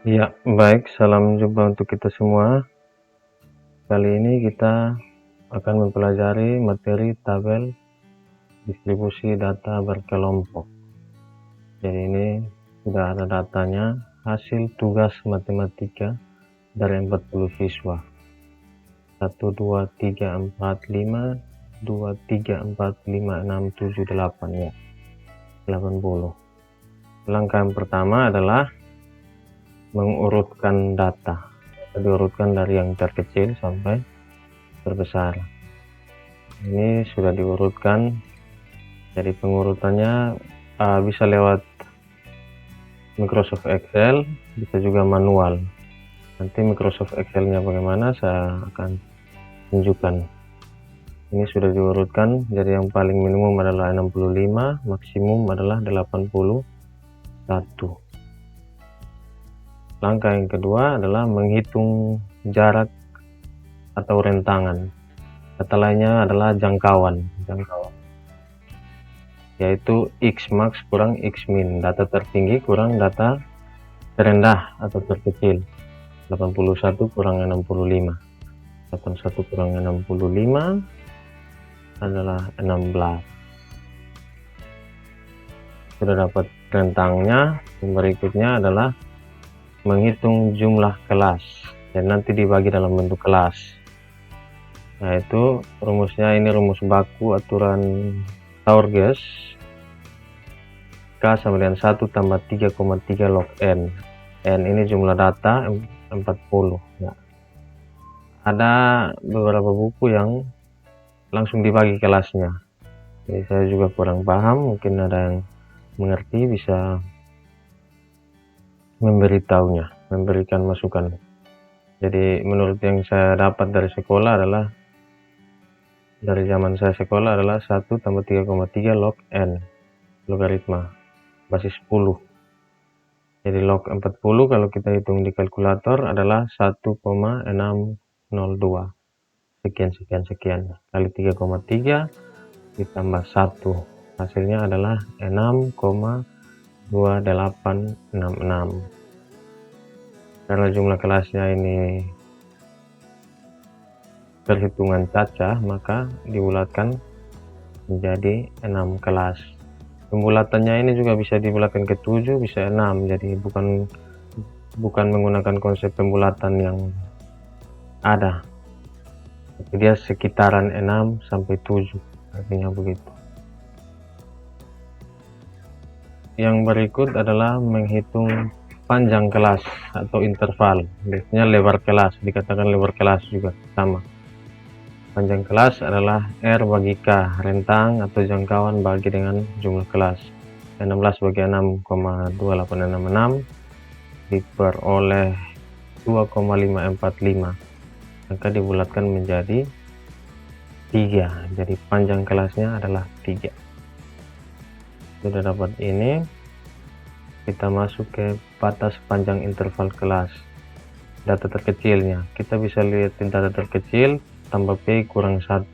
Ya, baik. Salam jumpa untuk kita semua. Kali ini kita akan mempelajari materi tabel distribusi data berkelompok. Jadi ini sudah ada datanya, hasil tugas matematika dari 40 siswa. 1, 2, 3, 4, 5, 2, 3, 4, 5, 6, 7, 8 ya. 80. Langkah yang pertama adalah mengurutkan data. Diurutkan dari yang terkecil sampai terbesar. Ini sudah diurutkan, jadi pengurutannya bisa lewat Microsoft Excel, bisa juga manual. Nanti Microsoft Excel-nya bagaimana saya akan tunjukkan. Ini sudah diurutkan, jadi yang paling minimum adalah 65, maksimum adalah 81. Langkah yang kedua adalah menghitung jarak atau rentangan. Kata lainnya adalah jangkauan, yaitu X max kurang X min, data tertinggi kurang data terendah atau terkecil. 81 kurang 65, 81 kurang 65 adalah 16. Sudah dapat rentangnya. Berikutnya adalah menghitung jumlah kelas, dan nanti dibagi dalam bentuk kelas. Nah, itu rumusnya, ini rumus baku aturan Taurges. K sama dengan 1 tambah 3,3 log N. N ini jumlah data 40. Nah, ada beberapa buku yang langsung dibagi kelasnya, jadi saya juga kurang paham, mungkin ada yang mengerti bisa memberitahunya, memberikan masukan. Jadi menurut yang saya dapat dari sekolah adalah, dari zaman saya sekolah adalah 1 tambah 3,3 log N, logaritma basis 10. Jadi log 40 kalau kita hitung di kalkulator adalah 1,602 sekian kali 3,3 ditambah 1, hasilnya adalah 6,2866. Karena jumlah kelasnya ini perhitungan cacah, maka dibulatkan menjadi 6 kelas. Pembulatannya ini juga bisa dibulatkan ke 7, bisa 6, jadi bukan menggunakan konsep pembulatan yang ada, tapi dia sekitaran 6 sampai 7, artinya begitu. Yang berikut adalah menghitung panjang kelas atau interval, biasanya lebar kelas, dikatakan lebar kelas juga sama. Panjang kelas adalah R bagi K, rentang atau jangkauan bagi dengan jumlah kelas. 16 bagi 6,2866 diperoleh 2,545, maka dibulatkan menjadi 3, jadi panjang kelasnya adalah 3. Sudah dapat ini, kita masuk ke batas panjang interval kelas. Data terkecilnya, kita bisa lihat data terkecil tambah P kurang 1.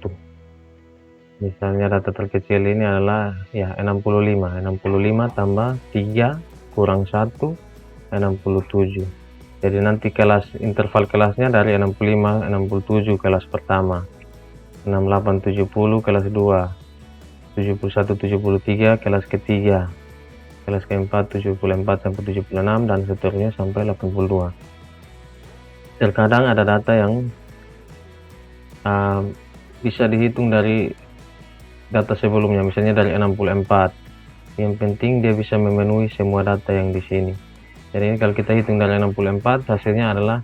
Misalnya data terkecil ini adalah ya 65 tambah 3 kurang 1, 67. Jadi nanti kelas interval kelasnya dari 65 67 kelas pertama, 68 70 kelas 2, 71 73 kelas ketiga, kelas keempat 74 sampai 76 dan seterusnya sampai 82. Terkadang ada data yang bisa dihitung dari data sebelumnya, misalnya dari 64. Yang penting dia bisa memenuhi semua data yang di sini. Jadi ini kalau kita hitung dari 64, hasilnya adalah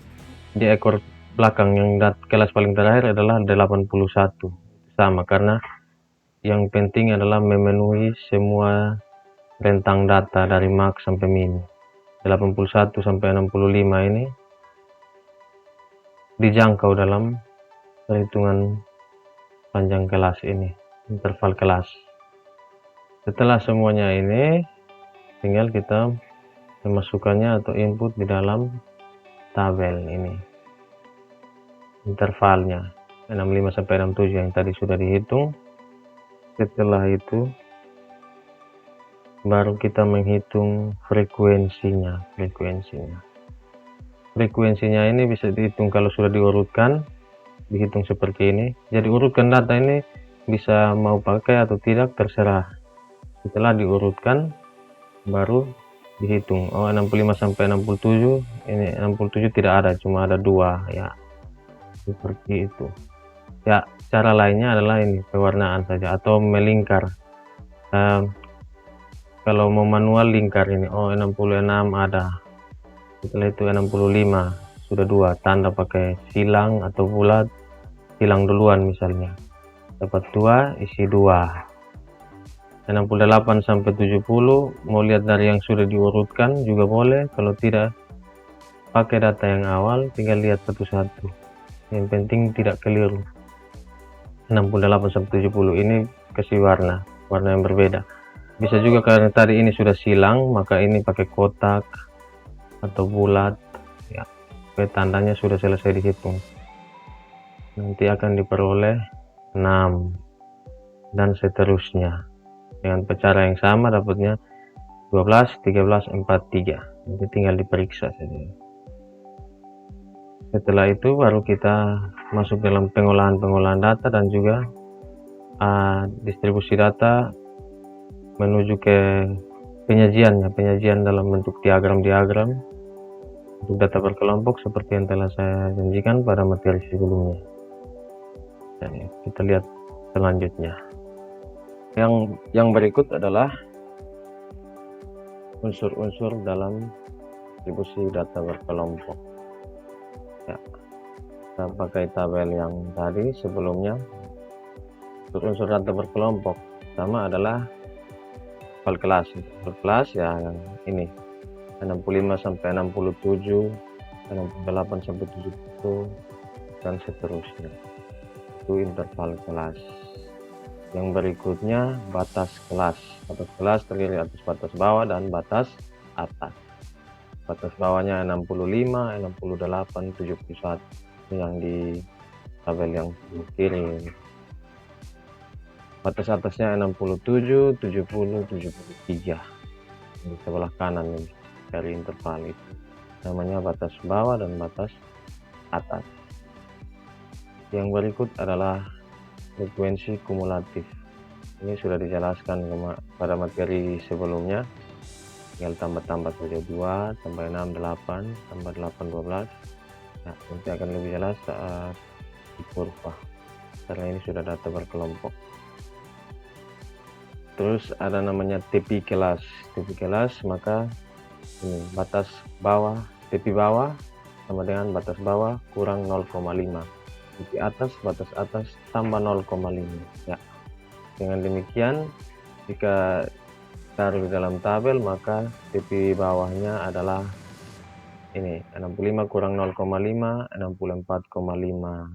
di ekor belakang yang kelas paling terakhir adalah 81. Sama, karena yang penting adalah memenuhi semua rentang data dari max sampai min. 81 sampai 65 ini dijangkau dalam perhitungan panjang kelas ini, interval kelas. Setelah semuanya ini, tinggal kita memasukkannya atau input di dalam tabel ini, intervalnya 65 sampai 67 yang tadi sudah dihitung. Setelah itu baru kita menghitung frekuensinya. frekuensinya ini bisa dihitung kalau sudah diurutkan, dihitung seperti ini. Jadi urutkan data ini bisa mau pakai atau tidak terserah. Setelah diurutkan baru dihitung. Oh, 65 sampai 67, ini 67 tidak ada, cuma ada 2 ya. Seperti itu. Ya, cara lainnya adalah ini pewarnaan saja atau melingkar. Kalau mau manual lingkar ini, oh 66 ada. Setelah itu 65 sudah 2, tanda pakai silang atau bulat, silang duluan misalnya. Dapat 2, isi 2. 68 sampai 70 mau lihat dari yang sudah diurutkan juga boleh, kalau tidak pakai data yang awal tinggal lihat satu-satu, yang penting tidak keliru. 68 sampai 70 ini kasih warna yang berbeda. Bisa juga karena tadi ini sudah silang, maka ini pakai kotak atau bulat ya, supaya tandanya sudah selesai dihitung. Nanti akan diperoleh 6 dan seterusnya dengan cara yang sama, dapatnya 12, 13, 43. Nanti tinggal diperiksa saja. Setelah itu baru kita masuk dalam pengolahan data dan juga distribusi data menuju ke penyajian dalam bentuk diagram untuk data berkelompok seperti yang telah saya janjikan pada materi sebelumnya. Dan kita lihat selanjutnya. Yang berikut adalah unsur-unsur dalam distribusi data berkelompok. Ya, kita pakai tabel yang tadi sebelumnya. Unsur data berkelompok pertama adalah kelas ya, yang ini 65 sampai 67, 68 sampai 70 dan seterusnya. Itu interval kelas. Yang berikutnya batas kelas. Batas kelas terdiri atas batas bawah dan batas atas. Batas bawahnya 65, 68, 71 yang di tabel yang kiri. Batas atasnya 67, 70, 73 di sebelah kanan ini dari interval itu. Namanya batas bawah dan batas atas. Yang berikut adalah frekuensi kumulatif. Ini sudah dijelaskan pada materi sebelumnya. Tinggal tambah saja 2, tambah 6, 8, tambah 8, 12. Nah, nanti akan lebih jelas saat di kurva, karena ini sudah data berkelompok. Terus ada namanya TP kelas. TP kelas, maka ini batas bawah, TP bawah sama dengan batas bawah kurang 0,5. TP atas, batas atas tambah 0,5 ya. Dengan demikian jika taruh di dalam tabel, maka TP bawahnya adalah ini 65 kurang 0,5, 64,5,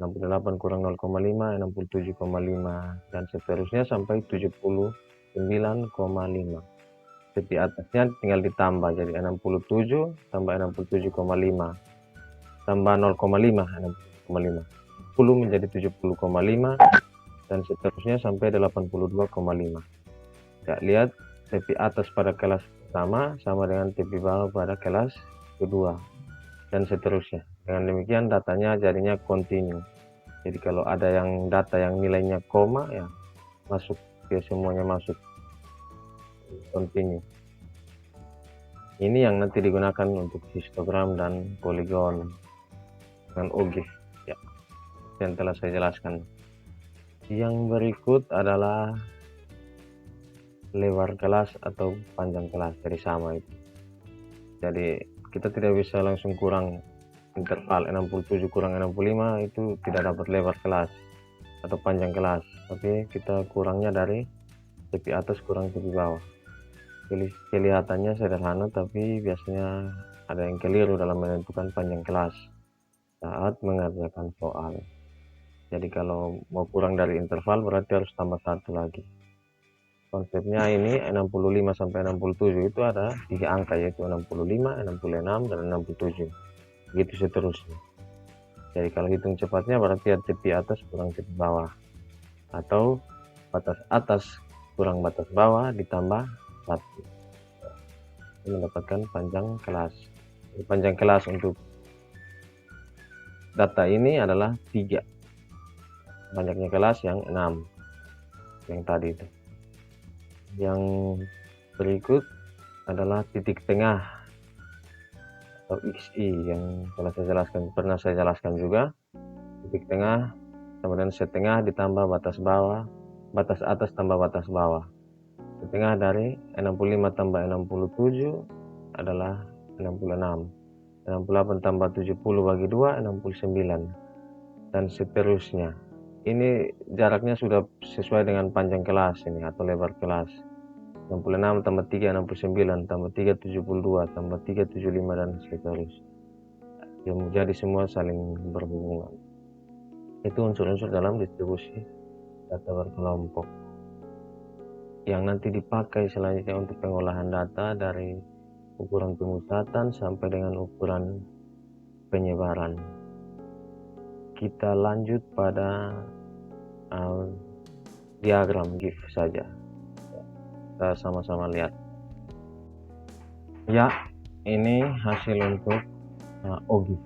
68 kurang 0,5, 67,5 dan seterusnya sampai 79,5. TP atasnya tinggal ditambah jadi 67 tambah 67,5 tambah 0,5, 60,5, 10 menjadi 70,5 dan seterusnya sampai 82,5. Ya, lihat TP atas pada kelas pertama sama dengan TP bawah pada kelas kedua dan seterusnya. Dengan demikian datanya jadinya kontinu. Jadi kalau ada yang data yang nilainya koma ya masuk, ya semuanya masuk kontinu. Ini yang nanti digunakan untuk histogram dan poligon dengan OG ya, yang telah saya jelaskan. Yang berikut adalah lebar kelas atau panjang kelas, dari sama itu. Jadi kita tidak bisa langsung kurang interval 67 kurang 65 itu tidak dapat lebar kelas atau panjang kelas, tapi kita kurangnya dari TP atas kurang TP bawah. Kelihatannya sederhana, tapi biasanya ada yang keliru dalam menentukan panjang kelas saat mengerjakan soal. Jadi kalau mau kurang dari interval berarti harus tambah satu lagi. Konsepnya ini 65 sampai 67 itu ada 3 angka, yaitu 65, 66 dan 67. Begitu seterusnya. Jadi kalau hitung cepatnya berarti TP atas kurang TP bawah, atau batas atas kurang batas bawah ditambah 1. Ini mendapatkan panjang kelas. Panjang kelas untuk data ini adalah 3. Banyaknya kelas yang 6 yang tadi itu. Yang berikut adalah titik tengah atau XI yang pernah saya jelaskan juga. Titik tengah kemudian setengah ditambah batas bawah, batas atas tambah batas bawah. Setengah dari 65 tambah 67 adalah 66. 68 tambah 70 bagi 2 69 dan seterusnya. Ini jaraknya sudah sesuai dengan panjang kelas ini atau lebar kelas. 66 tambah 3 69 tambah 3 72 tambah 3 75 dan seterusnya. Yang menjadi semua saling berhubungan. Itu unsur-unsur dalam distribusi data berkelompok yang nanti dipakai selanjutnya untuk pengolahan data dari ukuran pemusatan sampai dengan ukuran penyebaran. Kita lanjut pada diagram GIF saja. Kita sama-sama lihat. Ya, ini hasil untuk OGIF.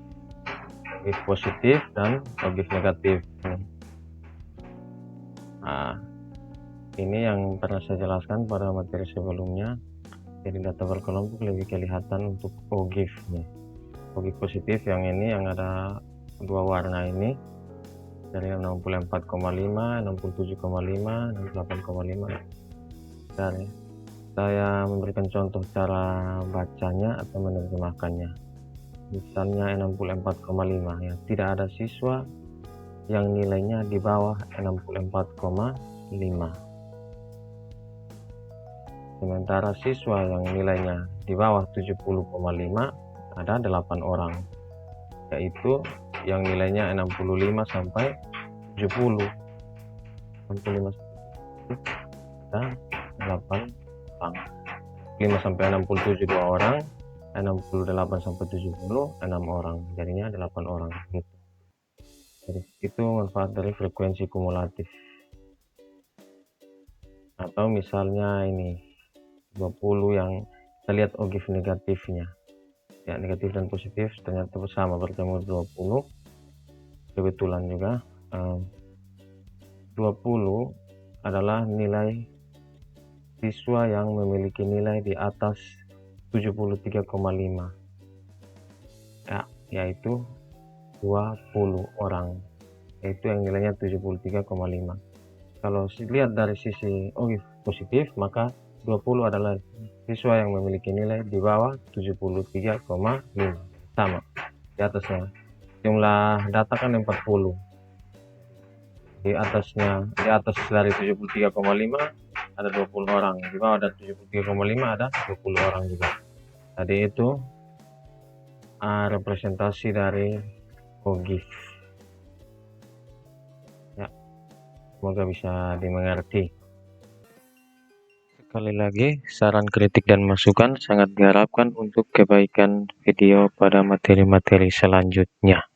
OGIF positif dan OGIF negatif. Ini yang pernah saya jelaskan pada materi sebelumnya. Jadi data berkelompok lebih kelihatan untuk OGIF nih. OGIF positif yang ini yang ada 2 warna ini dari 64,5, 67,5, 68,5. Dan saya memberikan contoh cara bacanya atau menerjemahkannya. Misalnya 64,5 ya, tidak ada siswa yang nilainya di bawah 64,5. Sementara siswa yang nilainya di bawah 70,5 ada 8 orang, yaitu yang nilainya 65 sampai 70. 65 ada 8 orang. 5 sampai 67 2 orang, 68 sampai 70 6 orang. Jadinya 8 orang gitu. Jadi itu manfaat dari frekuensi kumulatif. Atau misalnya ini 20 yang kita lihat OGIF negatifnya. Ya, negatif dan positif ternyata bersama bertemu 20. Kebetulan juga 20 adalah nilai siswa yang memiliki nilai di atas 73,5 ya, yaitu 20 orang, yaitu yang nilainya 73,5. Kalau lihat dari sisi OGIF positif, maka 20 adalah siswa yang memiliki nilai di bawah 73,5, sama di atasnya. Jumlah data kan 40, di atasnya, di atas dari 73,5 ada 20 orang, di bawah ada 73,5 ada 20 orang juga. Tadi itu representasi dari OGIF ya, semoga bisa dimengerti. Sekali lagi, saran, kritik, dan masukan sangat diharapkan untuk kebaikan video pada materi-materi selanjutnya.